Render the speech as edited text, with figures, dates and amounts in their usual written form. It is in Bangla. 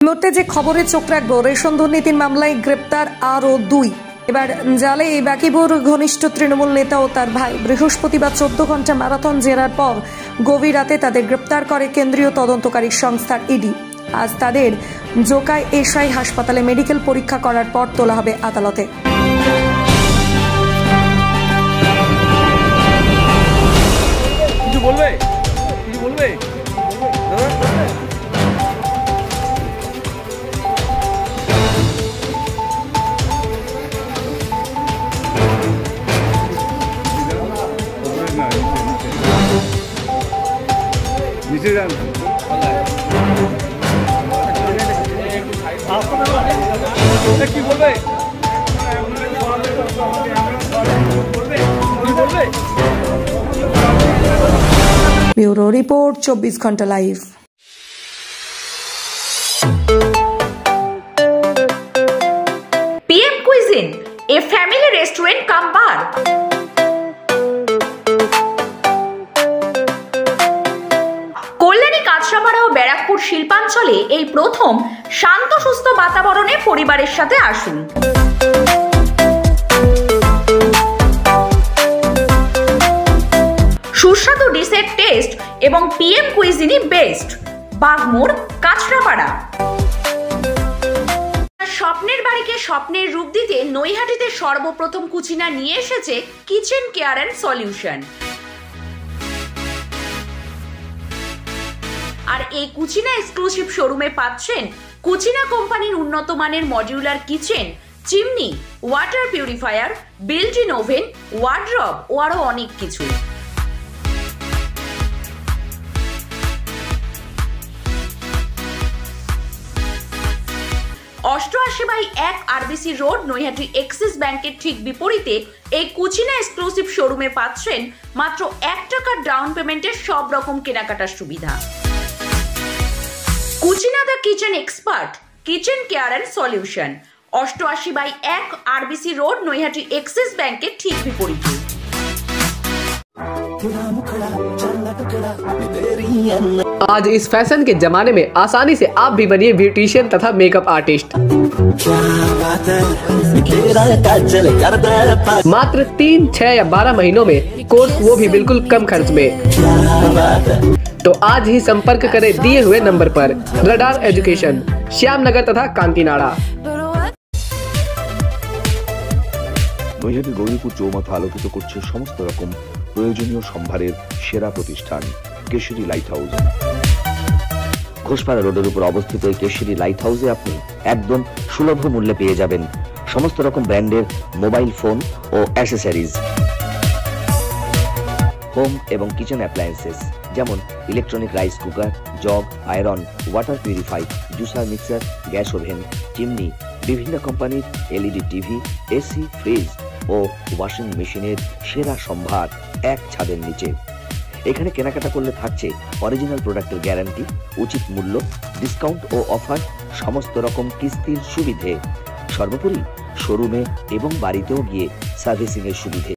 মুহূর্তে যে খবরে চোখ রাখবো, রেশন দুর্নীতির মামলায় গ্রেপ্তার আরও 2। এবার জালে বাকিবুর ঘনিষ্ঠ তৃণমূল নেতা ও তার ভাই। বৃহস্পতিবার 14 ঘন্টা ম্যারাথন জেরার পর গভীর রাতে তাদের গ্রেপ্তার করে কেন্দ্রীয় তদন্তকারী সংস্থার ইডি। আজ তাদের জোকাই এসআই হাসপাতালে মেডিকেল পরীক্ষা করার পর তোলা হবে আদালতে। কিছু বলবে নিচে যান। কি বলবে ব্যুরো রিপোর্ট, 24 ঘন্টা live. PM Cuisine, a family restaurant cum bar. Kalyani, Kanchrapara ও ব্যারাকপুর শিল্পাঞ্চলে এই প্রথম শান্ত সুস্থ বাতাবরণে পরিবারের সাথে আসুন। সুস্বাদু ডিশের টেস্ট এবং PM কুইজিনই বেস্ট। বাগমোড়, কাঁচরাপাড়া। স্বপ্নের বাড়িকে স্বপ্নের রূপ দিতে নৈহাটিতে সর্বপ্রথম কুচিনা নিয়ে এসেছে কিচেন কেয়ার অ্যান্ড সলিউশন। আর এই কুচিনা এক্সক্লুসিভ শোরুমে পাচ্ছেন কুচিনা কোম্পানির উন্নত মানের modular kitchen, chimney, water purifier, built in oven, wardrobe ও আরো অনেক কিছু। 88/1 RBC রোড, নৈহাটি এক্সিস ব্যাংকের ঠিক বিপরীতে এই কুচিনা এক্সক্লুসিভ শোরুমে পাচ্ছেন মাত্র 1 টাকার ডাউন পেমেন্টের সব রকম কেনাকাটার সুবিধা। Cucina the kitchen expert, kitchen care and solution, 88/1 RBC road, Naihati Axis ব্যাংকের ঠিক বিপরীতে। आज इस फैशन के जमाने में आसानी से आप भी बनिए ब्यूटिशियन तथा मेकअप आर्टिस्ट। मात्र 3, 6 या 12 महीनों में कोर्स, वो भी बिल्कुल कम खर्च में। तो आज ही संपर्क करें दिए हुए नंबर पर। रडार एजुकेशन, श्यामनगर तथा कांकीनाड़ा। নৈহাটি গৌরীপুর চৌমাথা আলোকিত করছে সমস্ত রকম প্রয়োজনীয় সম্ভারের সেরা প্রতিষ্ঠান কেশরী লাইট হাউস। ঘোষপাড়া রোডের উপর অবস্থিত এই কেশরী লাইট হাউসে আপনি একদম সুলভ মূল্যে পেয়ে যাবেন সমস্ত রকম ব্র্যান্ডের মোবাইল ফোন ও অ্যাসেসরিজ, হোম এবং কিচেন অ্যাপ্লায়েন্সেস যেমন electronic rice cooker, jug, iron, water purify, juicer, mixer, gas oven, chimney, বিভিন্ন কোম্পানির এলইডি টিভি, এসি, ফ্রিজ ও ওয়াশিং মেশিনের সেরা সম্ভার এক ছাদের নিচে। এখানে কেনাকাটা করলে থাকছে অরিজিনাল প্রোডাক্টের গ্যারান্টি, উচিত মূল্য, ডিসকাউন্ট ও অফার, সমস্ত রকম কিস্তির সুবিধে, সর্বোপরি শোরুমে এবং বাড়িতেও গিয়ে সার্ভিসিং এর সুবিধে।